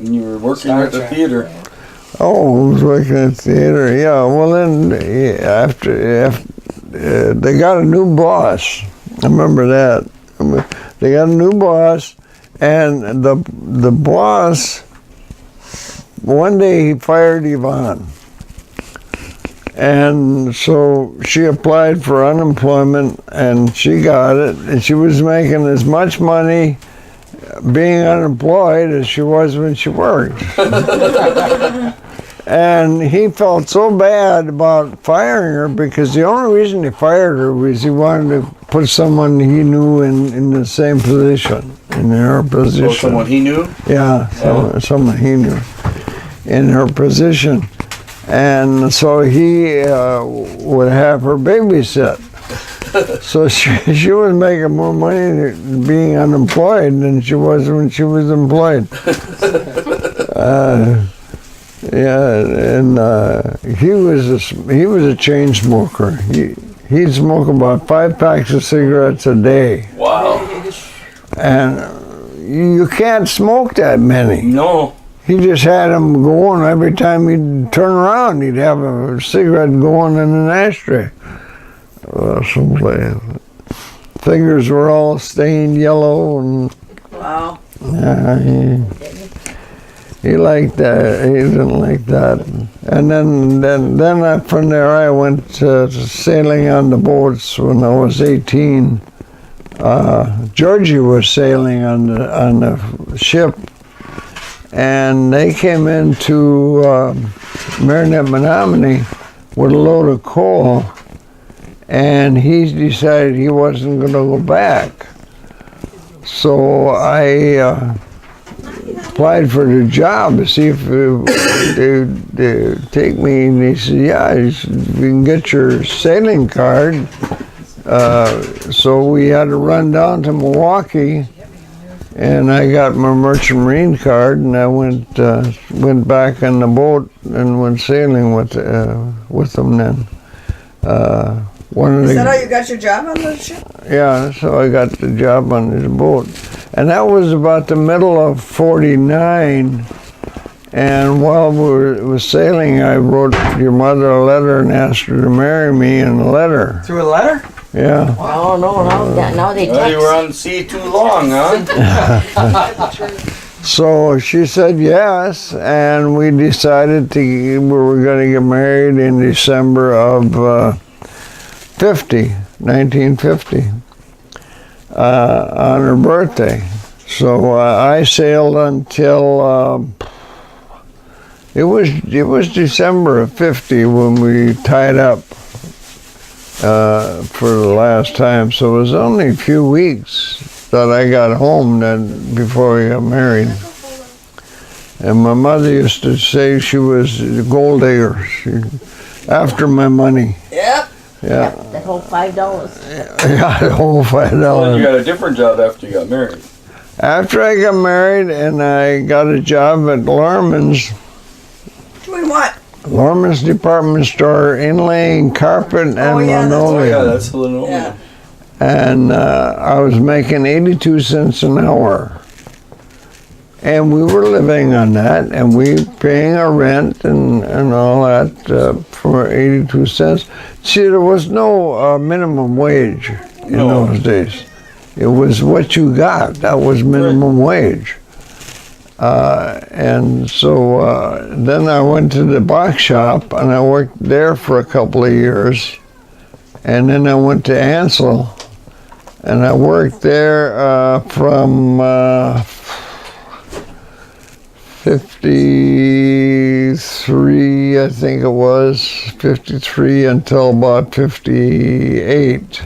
And you were working at the theater. Oh, I was working at the theater. Yeah. Well, then after they got a new boss. I remember that. They got a new boss, and the boss one day he fired Yvonne. And so she applied for unemployment, and she got it, and she was making as much money being unemployed as she was when she worked. And he felt so bad about firing her because the only reason he fired her was he wanted to put someone he knew in the same position, in her position. Oh, someone he knew? Yeah, someone he knew in her position. And so he would have her babysit. So she was making more money being unemployed than she was when she was employed. Yeah, and he was a chain smoker. He'd smoke about 5 packs of cigarettes a day. Wow. And you can't smoke that many. No. He just had them going every time he'd turn around. He'd have a cigarette going in an ashtray. Someplace. Fingers were all stained yellow, and wow. He liked that. He didn't like that. And then from there I went sailing on the boats when I was 18. Georgie was sailing on the ship. And they came into Marinette, Menominee with a load of coal, and he decided he wasn't going to go back. So I applied for the job to see if they'd take me, and he said, yeah, you can get your sailing card. So we had to run down to Milwaukee, and I got my Merchant Marine card, and I went back on the boat and went sailing with them then. Is that how you got your job on the ship? Yeah, so I got the job on this boat. And that was about the middle of '49. And while we were sailing, I wrote your mother a letter and asked her to marry me in a letter. Through a letter? Yeah. Oh, no, they text. Well, you were on the sea too long, huh? So she said yes, and we decided we were going to get married in December of 1950, on her birthday. So I sailed until it was December of '50 when we tied up for the last time. So it was only a few weeks that I got home then before we got married. And my mother used to say she was a gold digger. She after my money. Yep. Yeah. That whole $5. Yeah, the whole $5. Well, you got a different job after you got married. After I got married and I got a job at Lorman's. Doing what? Lorman's department store, inlaying carpet and linoleum. Oh yeah, that's the linoleum. Yeah. And I was making 82 cents an hour. And we were living on that, and we paying our rent and all that for 82 cents. See, there was no minimum wage in those days. It was what you got. That was minimum wage. And so then I went to the box shop, and I worked there for a couple of years. And then I went to Ansel, and I worked there from 53, I think it was, 53 until about 58.